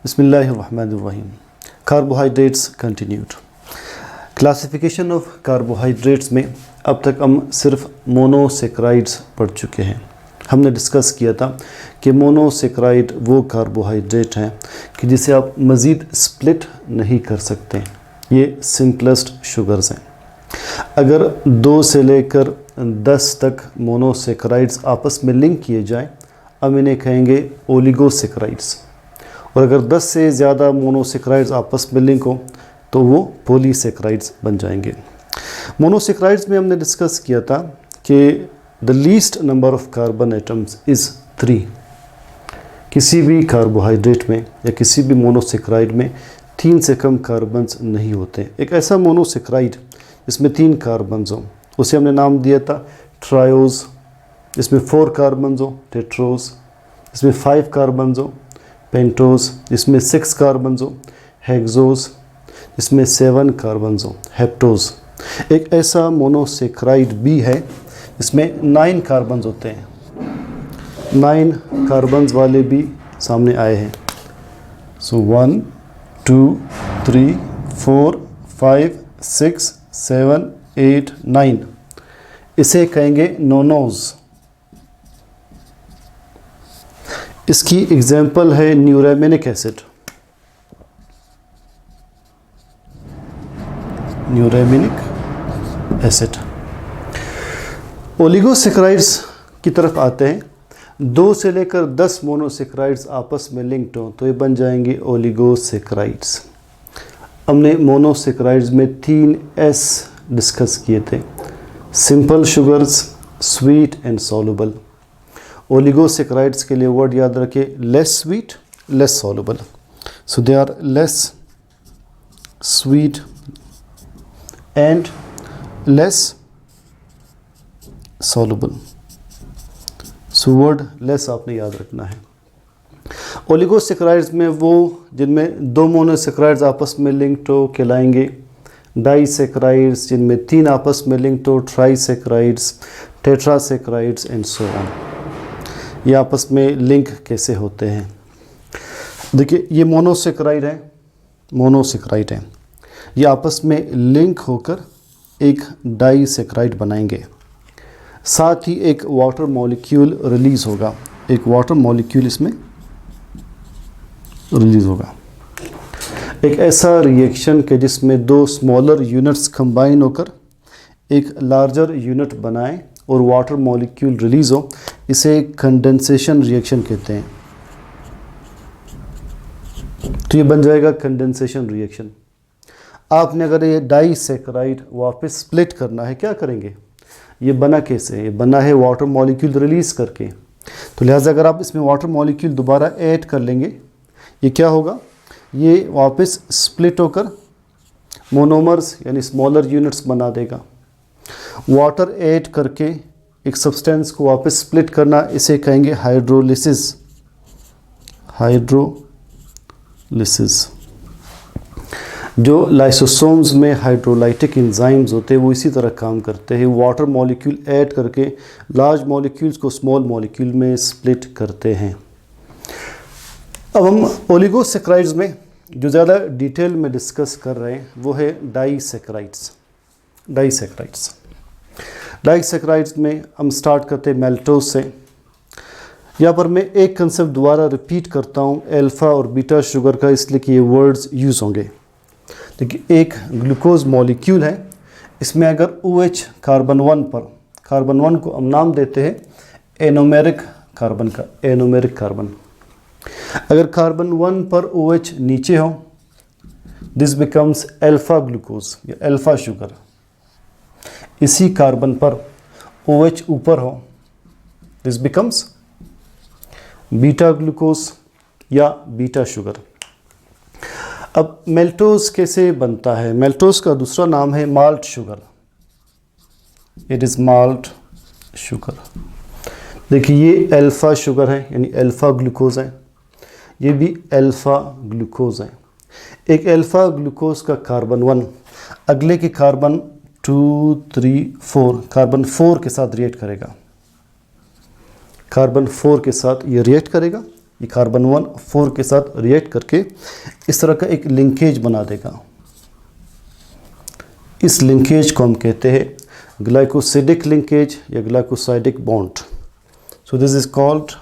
बिस्मिल्लाहिर्रहमानिर्रहीम। Carbohydrates continued. Classification of carbohydrates में अब तक हम सिर्फ मोनोसेक्राइड्स पढ़ चुके हैं। हमने डिस्कस किया था कि मोनोसेक्राइड वो कार्बोहाइड्रेट हैं कि जिसे आप मज़ीद स्प्लिट नहीं कर सकते। ये सिंपलेस्ट शुगर्स हैं। अगर 2 से लेकर 10 तक मोनोसेक्राइड्स आपस में लिंक किए जाएं, हम इन्हें कहेंगे ओलिगोसेक्राइड्स। और अगर 10 से ज़्यादा मोनोसेक्राइड्स आपस में लिंक हो तो वो पॉलीसेक्राइड्स बन जाएंगे। मोनोसेक्राइड्स में हमने डिस्कस किया था कि the least number of carbon atoms is 3। किसी भी कार्बोहाइड्रेट में या किसी भी मोनोसेक्राइड में 3 से कम कार्बन्स नहीं होते। एक ऐसा मोनोसेक्राइड जिसमें 3 कार्बन्स हो उसे हमने नाम दिया था ट्रायोज। जिसमें 4 कार्बन्स हो टेट्रोज। जिसमें 5 कार्बन्स हो पेंटोज। जिसमें 6 कार्बन्स हो हेक्सोज। जिसमें 7 कार्बन्स हो हेप्टोज। एक ऐसा मोनोसेक्राइड भी है जिसमें 9 कार्बन्स होते हैं। 9 कार्बन्स वाले भी सामने आए हैं। सो 1 2 3 4 5 6 7 8 9 इसे कहेंगे नोनोज। इसकी एग्जाम्पल है न्यूरामिनिक एसिड। न्यूरामिनिक एसिड। ओलिगोसेक्राइड्स की तरफ आते हैं। 2 से लेकर 10 मोनोसेक्राइड्स आपस में लिंक्ड हो तो ये बन जाएंगे ओलिगोसेक्राइड्स। हमने मोनोसेक्राइड्स में 3 एस डिस्कस किए थे: simple sugars, sweet and soluble. Oligosaccharides के लिए वर्ड याद रखें: less sweet, less soluble. So they are less sweet and less soluble. So word less आपने याद रखना है। ओलिगोसेक्राइड्स में वो जिनमें 2 मोनोसेक्राइड्स आपस में लिंक्ड हो कहलाएंगे डाइसेक्राइड्स। जिनमें 3 आपस में लिंक्ड हो ट्राइसेक्राइड्स, टेट्रासेक्राइड्स एंड सो ऑन। ये आपस में लिंक कैसे होते हैं? देखिए, ये मोनोसेक्राइड है। ये आपस में लिंक होकर एक डाइसेक्राइड बनाएंगे। साथ ही एक वाटर मॉलिक्यूल रिलीज़ होगा। एक वाटर मॉलिक्यूल इसमें रिलीज़ होगा। एक ऐसा रिएक्शन के जिसमें 2 स्मॉलर यूनिट्स कंबाइन होकर एक लार्जर यूनिट बनाएं और वाटर मॉलिक्यूल रिलीज़ हो, इसे कंडेंसेशन रिएक्शन कहते हैं। तो ये बन जाएगा कंडेंसेशन रिएक्शन। आपने अगर ये डाइसेक्राइड वापस स्प्लिट करना है, क्या करेंगे? ये बना कैसे? ये बना है वाटर मॉलिक्यूल रिलीज़ करके। तो लिहाजा अगर आप इसमें वाटर मॉलिक्यूल दोबारा ऐड कर लेंगे, ये क्या होगा? ये वापस स्प्लिट होकर मोनोमर्स यानी स्मॉलर यूनिट्स बना देगा। वाटर ऐड करके एक सब्सटेंस को वापस स्प्लिट करना, इसे कहेंगे हाइड्रोलिसिस। हाइड्रोलिसिस। जो लाइसोसोम्स में हाइड्रोलाइटिक एंजाइम्स होते हैं वो इसी तरह काम करते हैं। वाटर मॉलिक्यूल ऐड करके लार्ज मॉलिक्यूल्स को स्मॉल मॉलिक्यूल में स्प्लिट करते हैं। अब हम ओलिगोसेक्राइड्स में जो ज़्यादा डिटेल में डिस्कस कर रहे हैं वो है डाइसेक्राइड्स। डाइसेक्राइड्स में हम स्टार्ट करते हैं मेल्टोज से। यहाँ पर मैं एक कंसेप्ट दोबारा रिपीट करता हूँ अल्फ़ा और बीटा शुगर का, इसलिए कि ये वर्ड्स यूज़ होंगे। देखिए, एक ग्लूकोज मॉलिक्यूल है। इसमें अगर OH कार्बन 1 पर, कार्बन 1 को हम नाम देते हैं एनोमेरिक कार्बन का, एनोमेरिक कार्बन। अगर कार्बन 1 पर OH नीचे हो, दिस बिकम्स अल्फ़ा ग्लूकोज या अल्फ़ा शुगर। इसी कार्बन पर OH ऊपर हो, दिस बिकम्स बीटा ग्लूकोज या बीटा शुगर। अब मेल्टोज कैसे बनता है? मेल्टोज का दूसरा नाम है malt sugar. It is malt sugar. देखिए, ये अल्फ़ा शुगर है यानी अल्फ़ा ग्लूकोज है। ये भी अल्फ़ा ग्लूकोज है। एक अल्फ़ा ग्लूकोज का कार्बन 1 अगले के कार्बन 2 3 4 कार्बन 4 के साथ रिएक्ट करेगा। कार्बन 4 के साथ ये रिएक्ट करेगा, ये कार्बन 1 4 के साथ रिएक्ट करके इस तरह का एक लिंकेज बना देगा। इस लिंकेज को हम कहते हैं ग्लाइकोसिडिक लिंकेज या glycosidic bond. So this is called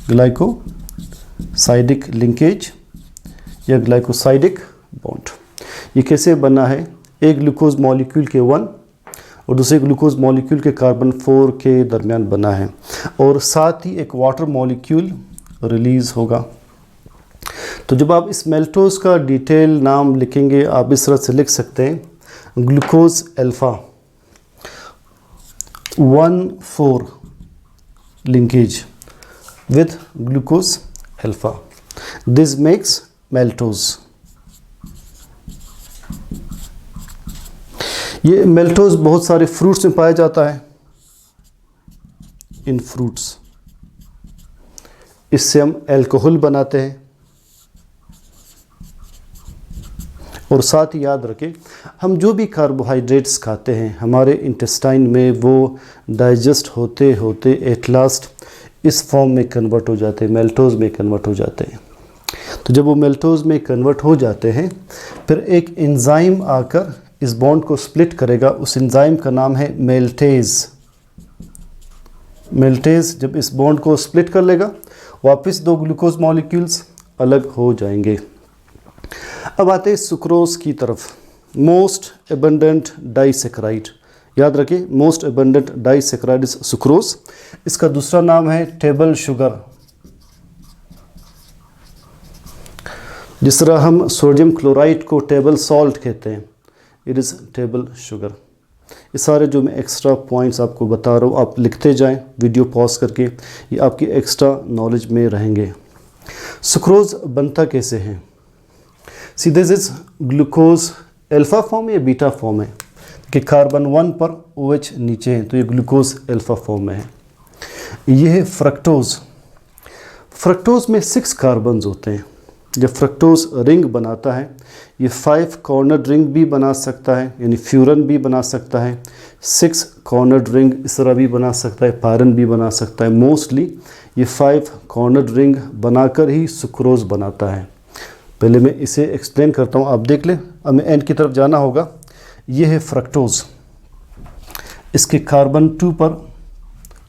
glycosidic linkage या ग्लाइकोसाइडिक बॉन्ड। ये कैसे बना है? एक ग्लूकोज मॉलिक्यूल के 1 और दूसरे ग्लूकोज मॉलिक्यूल के कार्बन 4 के दरमियान बना है, और साथ ही एक वाटर मॉलिक्यूल रिलीज़ होगा। तो जब आप इस मेल्टोज का डिटेल नाम लिखेंगे आप इस तरह से लिख सकते हैं glucose alpha 1,4 linkage with glucose alpha, this makes maltose. ये मेल्टोज बहुत सारे फ्रूट्स में पाया जाता है, इन फ्रूट्स। इससे हम अल्कोहल बनाते हैं, और साथ ही याद रखें हम जो भी कार्बोहाइड्रेट्स खाते हैं हमारे इंटेस्टाइन में वो डाइजेस्ट होते होते एट लास्ट इस फॉर्म में कन्वर्ट हो जाते हैं, मेल्टोज में कन्वर्ट हो जाते हैं। तो जब वो मेल्टोज में कन्वर्ट हो जाते हैं फिर एक एंजाइम आकर इस बॉन्ड को स्प्लिट करेगा। उस एंजाइम का नाम है मेल्टेज। मेल्टेज जब इस बॉन्ड को स्प्लिट कर लेगा वापस 2 ग्लूकोज मॉलिक्यूल्स अलग हो जाएंगे। अब आते हैं सुक्रोज की तरफ। मोस्ट एबंडेंट डाइसेक्राइड, याद रखिए most abundant disaccharide is sucrose. इसका दूसरा नाम है टेबल शुगर। जिस तरह हम सोडियम क्लोराइड को टेबल सॉल्ट कहते हैं, इट इज़ टेबल शुगर। ये सारे जो मैं एक्स्ट्रा पॉइंट्स आपको बता रहा हूँ आप लिखते जाएं वीडियो पॉज करके, ये आपकी एक्स्ट्रा नॉलेज में रहेंगे। सुक्रोज बनता कैसे है? See this is glucose alpha form या बीटा फॉर्म है कि कार्बन 1 पर OH नीचे है तो ये ग्लूकोज अल्फ़ा फॉर्म में है। ये है फ्रक्टोज। फ्रक्टोज में 6 कार्बन्स होते हैं। जब फ्रक्टोज रिंग बनाता है ये 5 कॉर्नर्ड रिंग भी बना सकता है, यानी फ्यूरन भी बना सकता है, 6 कॉर्नर्ड रिंग इस तरह भी बना सकता है, पायरन भी बना सकता है। मोस्टली ये 5 कॉर्नर्ड रिंग बनाकर ही सुक्रोज बनाता है। पहले मैं इसे एक्सप्लेन करता हूँ, आप देख लें। अब मैं एंड की तरफ जाना होगा। ये है फ्रक्टोज। इसके कार्बन 2 पर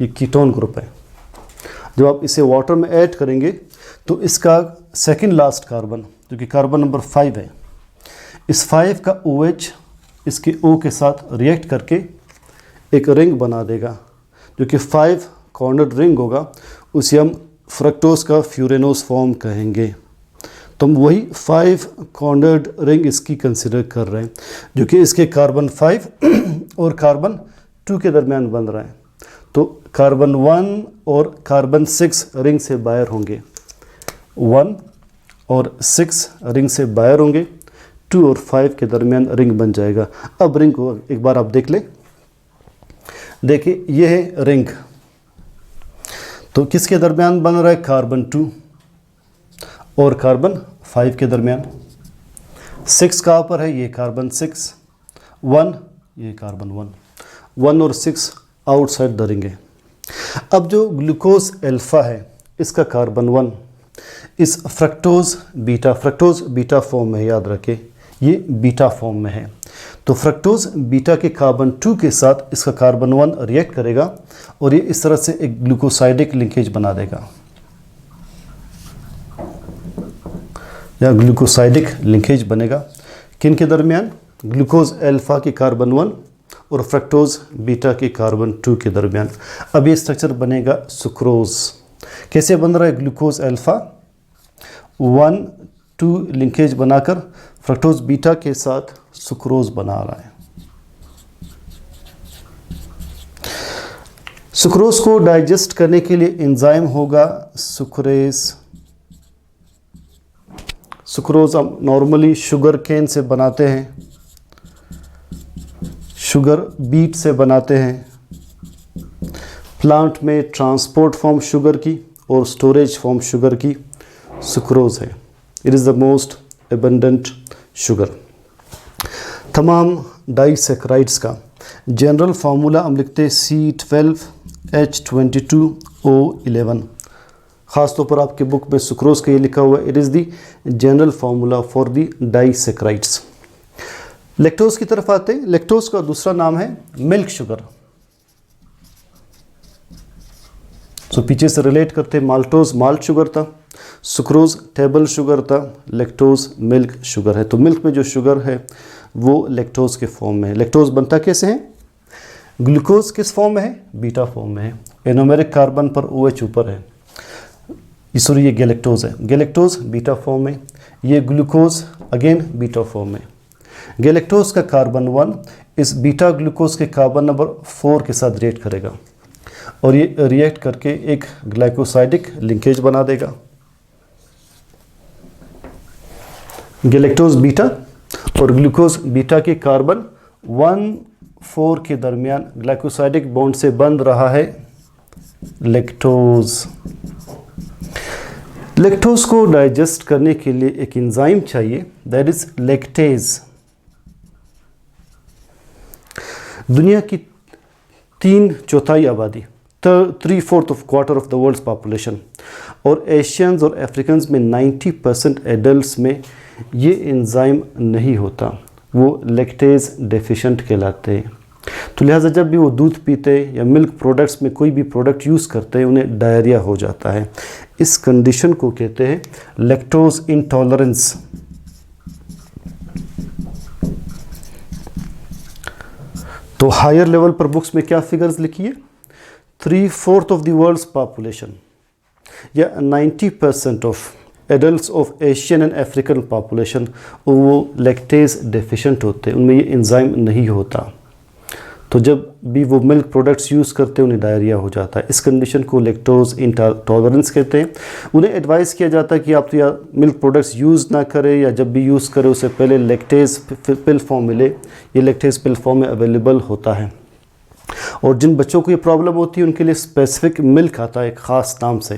ये कीटोन ग्रुप है। जब आप इसे वाटर में ऐड करेंगे तो इसका सेकंड लास्ट कार्बन जो कि कार्बन नंबर 5 है, इस 5 का OH इसके O के साथ रिएक्ट करके एक रिंग बना देगा जो कि 5 कॉर्नर्ड रिंग होगा। उसे हम फ्रक्टोज का फ्यूरेनोस फॉर्म कहेंगे। तो हम वही 5 कॉर्नर्ड रिंग इसकी कंसिडर कर रहे हैं जो कि इसके कार्बन 5 और कार्बन 2 के दरमियान बन रहा है। तो कार्बन 1 और कार्बन 6 रिंग से बाहर होंगे, 1 और 6 रिंग से बाहर होंगे, 2 और 5 के दरमियान रिंग बन जाएगा। अब रिंग को एक बार आप देख लें। देखिए ये है रिंग, तो किसके दरमियान बन रहा है? कार्बन 2 और कार्बन 5 के दरमियान। 6 कहाँ पर है? ये कार्बन 6, 1 ये कार्बन 1 और 6 आउटसाइड द रिंग है। अब जो ग्लूकोज अल्फ़ा है इसका कार्बन 1 इस फ्रक्टोज बीटा फॉर्म में, याद रखें ये बीटा फॉर्म में है। तो फ्रक्टोज बीटा के कार्बन 2 के साथ इसका कार्बन 1 रिएक्ट करेगा और ये इस तरह से एक ग्लूकोसाइडिक लिंकेज बना देगा या ग्लूकोसाइडिक लिंकेज बनेगा। किन के दरमियान? ग्लूकोज अल्फ़ा के कार्बन 1 और फ्रक्टोज बीटा के कार्बन 2 के दरमियान। अब ये स्ट्रक्चर बनेगा सुक्रोज। कैसे बन रहा है? ग्लूकोज अल्फ़ा 1,2 लिंकेज बनाकर फ्रक्टोज बीटा के साथ सुक्रोज बना रहा है। सुक्रोज को डाइजेस्ट करने के लिए एंजाइम होगा सुक्रेज। सुक्रोज हम नॉर्मली शुगर केन से बनाते हैं, शुगर बीट से बनाते हैं। प्लांट में ट्रांसपोर्ट फॉर्म शुगर की और स्टोरेज फॉर्म शुगर की सुक्रोज है। It is the most abundant sugar. तमाम डाइसेक्राइड्स का जनरल फार्मूला हम लिखते हैं C12H22O11। ख़ासतौर पर आपके बुक में सुक्रोज़ का ये लिखा हुआ है, it is the general formula for the disaccharides. Lactose की तरफ आते हैं। लैक्टोज़ का दूसरा नाम है मिल्क शुगर। सो पीछे से रिलेट करते हैं, माल्टोज़ माल्ट शुगर था, सुक्रोज़ टेबल शुगर था, लैक्टोज़ मिल्क शुगर है। तो मिल्क में जो शुगर है वो लैक्टोज़ के फॉर्म में है। लैक्टोज़ बनता कैसे है? ग्लूकोज किस फॉर्म में है? बीटा फॉर्म में है। एनोमेरिक कार्बन पर OH ऊपर है, सॉरी ये गैलेक्टोज़ है। गैलेक्टोज़ बीटा फॉर्म में, ये ग्लूकोज अगेन बीटा फॉर्म में। गैलेक्टोज़ का कार्बन 1 इस बीटा ग्लूकोज के कार्बन नंबर 4 के साथ रिएक्ट करेगा और ये रिएक्ट करके एक ग्लाइकोसाइडिक लिंकेज बना देगा। गैलेक्टोज़ बीटा और ग्लूकोज बीटा के कार्बन 1,4 के दरमियान ग्लाइकोसाइडिक बॉन्ड से बंध रहा है लैक्टोज़। लैक्टोज़ को डाइजेस्ट करने के लिए एक एंजाइम चाहिए, दैट इज लैक्टेज। दुनिया की 3/4 आबादी, 3/4 of quarter of the world's population और एशियंस और अफ्रीकन्स में 90% एडल्ट्स में ये एंजाइम नहीं होता, वो लैक्टेज डेफिशिएंट कहलाते हैं। तो लिहाजा जब भी वो दूध पीते या मिल्क प्रोडक्ट्स में कोई भी प्रोडक्ट यूज़ करते हैं उन्हें डायरिया हो जाता है। इस कंडीशन को कहते हैं लैक्टोज इंटॉलरेंस। तो हायर लेवल पर बुक्स में क्या फिगर्स लिखी है? 3/4 ऑफ द वर्ल्ड्स पॉपुलेशन या 90% of adults of Asian and African population वो लैक्टेज डेफिशिएंट होते हैं, उनमें ये एंजाइम नहीं होता। तो जब भी वो मिल्क प्रोडक्ट्स यूज़ करते हैं उन्हें डायरिया हो जाता है। इस कंडीशन को लैक्टोज इंटॉलरेंस कहते हैं। उन्हें एडवाइस किया जाता है कि आप तो या मिल्क प्रोडक्ट्स यूज़ ना करें या जब भी यूज़ करें उससे पहले लैक्टेज पिल फॉर्म मिले। ये लैक्टेज पिल फॉर्म में अवेलेबल होता है। और जिन बच्चों को ये प्रॉब्लम होती है उनके लिए स्पेसिफिक मिल्क आता है एक ख़ास नाम से।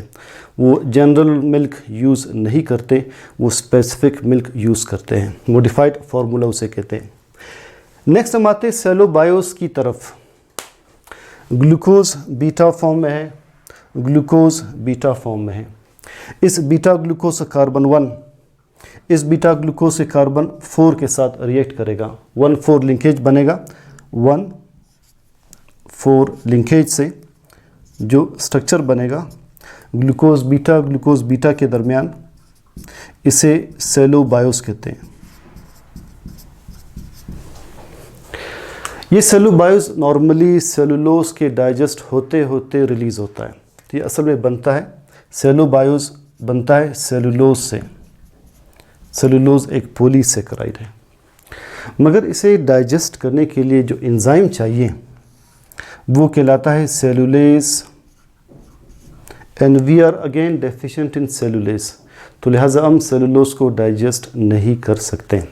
वो जनरल मिल्क यूज़ नहीं करते, वो स्पेसिफिक मिल्क यूज़ करते हैं, मॉडिफाइड फार्मूला उसे कहते हैं। नेक्स्ट हम आते हैं सेलोबायोस की तरफ। ग्लूकोज बीटा फॉर्म में है, ग्लूकोज बीटा फॉर्म में है। इस बीटा ग्लूकोज से कार्बन 1 इस बीटा ग्लूकोज से कार्बन 4 के साथ रिएक्ट करेगा, 1,4 लिंकेज बनेगा। 1,4 लिंकेज से जो स्ट्रक्चर बनेगा ग्लूकोज बीटा के दरमियान, इसे सेलोबायोस कहते हैं। ये सेलुबायोस नॉर्मली सेलुलोज के डाइजेस्ट होते होते रिलीज़ होता है। तो ये असल में बनता है, सेलुबायोस बनता है सेलुलोज से। सेलुलोज एक पॉलीसेकेराइड है, मगर इसे डाइजेस्ट करने के लिए जो एंजाइम चाहिए वो कहलाता है cellulase, and we are again deficient in cellulase. तो लिहाजा हम सेलुलोज को डाइजेस्ट नहीं कर सकते।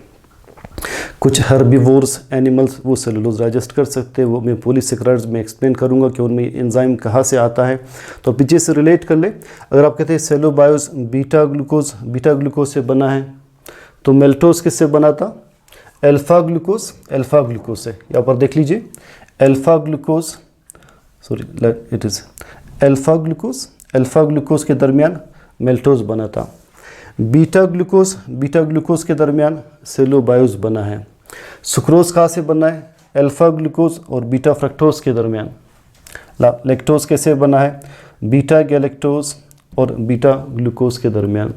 कुछ हर्बीवोर्स एनिमल्स वो सेलुलोज डाइजेस्ट कर सकते हैं, वो मैं पॉलीसेकेराइड्स में एक्सप्लेन करूंगा कि उनमें एंजाइम कहाँ से आता है। तो पीछे से रिलेट कर ले। अगर आप कहते हैं सेलोबायोस बीटा ग्लूकोज से बना है, तो मेल्टोज किससे बना था? अल्फा ग्लूकोज से। यहाँ पर देख लीजिए, अल्फा ग्लूकोज के दरमियान मेल्टोज बना था। बीटा ग्लूकोज के दरमियान सेलोबायोस बना है। सुक्रोज कहाँ से बना है? अल्फा ग्लूकोज और बीटा फ्रक्टोज के दरमियान। लैक्टोज कैसे बना है? बीटा गैलेक्टोज और बीटा ग्लूकोज के दरमियान।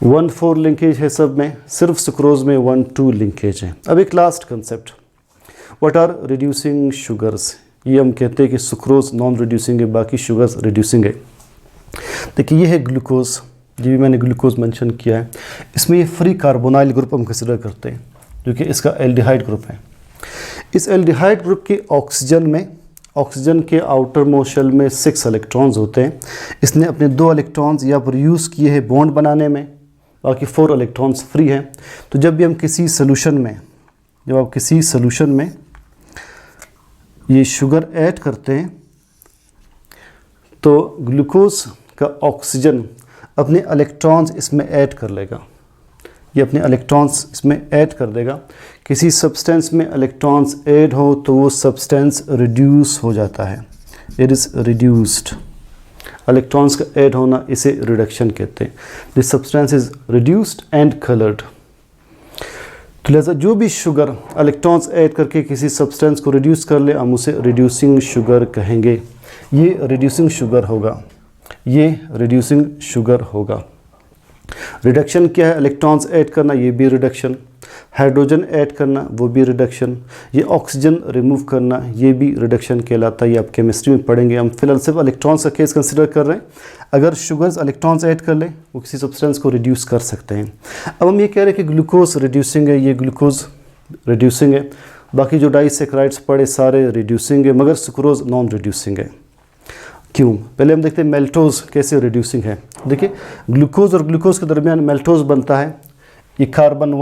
1,4 लिंकेज है सब में, सिर्फ सुक्रोज में 1,2 लिंकेज है। अब एक last concept, what are reducing sugars. ये हम कहते हैं कि सुक्रोज नॉन रिड्यूसिंग है, बाकी शुगर्स रिड्यूसिंग है। देखिए ये है ग्लूकोज, जो भी मैंने ग्लूकोज मेंशन किया है। इसमें ये फ्री कार्बोनाइल ग्रुप हम कंसिडर करते हैं, जो कि इसका एल्डिहाइड ग्रुप है। इस एल्डिहाइड ग्रुप के ऑक्सीजन के आउटर मोस्ट शेल में 6 इलेक्ट्रॉन्स होते हैं। इसने अपने 2 इलेक्ट्रॉन्स यहाँ पर यूज़ किए हैं बॉन्ड बनाने में, बाकी 4 इलेक्ट्रॉन्स फ्री हैं। तो जब भी हम किसी सोल्यूशन में ये शुगर ऐड करते हैं तो ग्लूकोज का ऑक्सीजन अपने इलेक्ट्रॉन्स इसमें ऐड कर लेगा। ये अपने इलेक्ट्रॉन्स इसमें ऐड कर देगा। किसी सब्सटेंस में इलेक्ट्रॉन्स ऐड हो तो वो सब्सटेंस रिड्यूस हो जाता है, इट इज़ रिड्यूस्ड। इलेक्ट्रॉन्स का ऐड होना, इसे रिडक्शन कहते हैं। This substance is reduced and coloured. तो लिहाजा जो भी शुगर इलेक्ट्रॉन्स ऐड करके किसी सब्सटेंस को रिड्यूस कर ले, हम उसे रिड्यूसिंग शुगर कहेंगे। ये रिड्यूसिंग शुगर होगा, ये रिड्यूसिंग शुगर होगा। रिडक्शन क्या है? इलेक्ट्रॉन्स ऐड करना, ये भी रिडक्शन। हाइड्रोजन ऐड करना, वो भी रिडक्शन। ये ऑक्सीजन रिमूव करना, ये भी रिडक्शन कहलाता है। ये आप केमिस्ट्री में पढ़ेंगे। हम फिलहाल सिर्फ इलेक्ट्रॉन्स का केस कंसिडर कर रहे हैं। अगर शुगर्स इलेक्ट्रॉन्स ऐड कर ले, वो किसी सब्सटेंस को रिड्यूस कर सकते हैं। अब हम ये कह रहे हैं कि ग्लूकोज रिड्यूसिंग है, ये ग्लूकोज रिड्यूसिंग है, बाकी जो डाइसैकेराइड्स पड़े सारे रिड्यूसिंग है, मगर सुक्रोज नॉन रिड्यूसिंग है। क्यों? पहले हम देखते हैं मेल्टोज कैसे रिड्यूसिंग है। देखिए, ग्लूकोज और ग्लूकोज के दरमियान मेल्टोज बनता है। ये कार्बन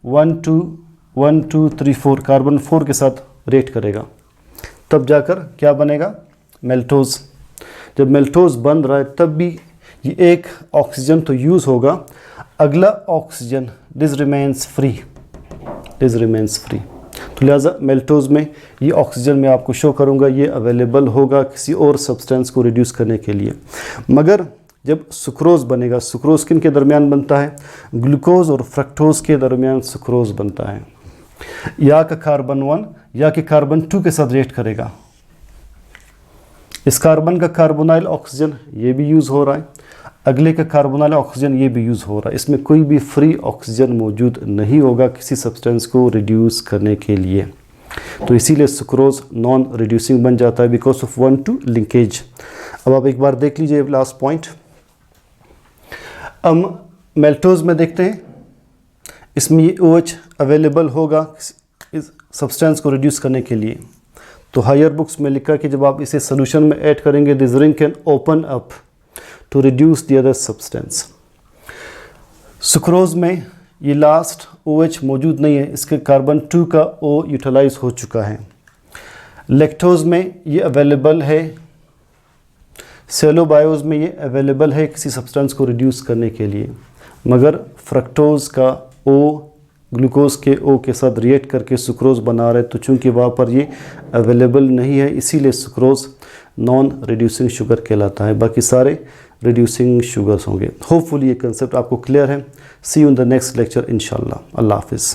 1 2 1 2 3 4 कार्बन 4 के साथ रिएक्ट करेगा, तब जाकर क्या बनेगा? मेल्टोज। जब मेल्टोज बन रहा है तब भी ये एक ऑक्सीजन तो यूज़ होगा, अगला ऑक्सीजन दिस रिमेन्स फ्री, तो लिहाजा मेल्टोज में ये ऑक्सीजन मैं आपको शो करूँगा, ये अवेलेबल होगा किसी और सब्सटेंस को रिड्यूस करने के लिए। मगर जब सुक्रोज बनेगा, सुक्रोज किन के दरमियान बनता है? ग्लूकोज और फ्रक्टोज के दरमियान सुक्रोज बनता है। या का कार्बन 1 या कि कार्बन 2 के साथ रिएक्ट करेगा। इस कार्बन का कार्बोनाइल ऑक्सीजन ये भी यूज़ हो रहा है, अगले का कार्बोनाइल ऑक्सीजन ये भी यूज़ हो रहा है। इसमें कोई भी फ्री ऑक्सीजन मौजूद नहीं होगा किसी सब्सटेंस को रिड्यूस करने के लिए। तो इसीलिए सुक्रोज नॉन रिड्यूसिंग बन जाता है बिकॉज ऑफ 1-2 लिंकेज। अब आप एक बार देख लीजिए लास्ट पॉइंट। हम मेल्टोज में देखते हैं, इसमें ये OH अवेलेबल होगा इस सब्सटेंस को रिड्यूस करने के लिए। तो हायर बुक्स में लिखा कि जब आप इसे सोल्यूशन में ऐड करेंगे, this ring can open up to reduce the other substance. Sucrose में ये लास्ट OH मौजूद नहीं है, इसके कार्बन 2 का O यूटिलाइज हो चुका है। लैक्टोज में ये अवेलेबल है, सेलोबायोज में ये अवेलेबल है किसी सब्सटेंस को रिड्यूस करने के लिए, मगर फ्रक्टोज का O ग्लूकोज के O के साथ रिएक्ट करके सुक्रोज बना रहे, तो चूंकि वहाँ पर ये अवेलेबल नहीं है, इसीलिए सुक्रोज नॉन रिड्यूसिंग शुगर कहलाता है। बाकी सारे रिड्यूसिंग शुगर्स होंगे। होपफुली ये कंसेप्ट आपको क्लियर है। See you in the next lecture इंशाल्लाह। अल्लाह हाफिज़।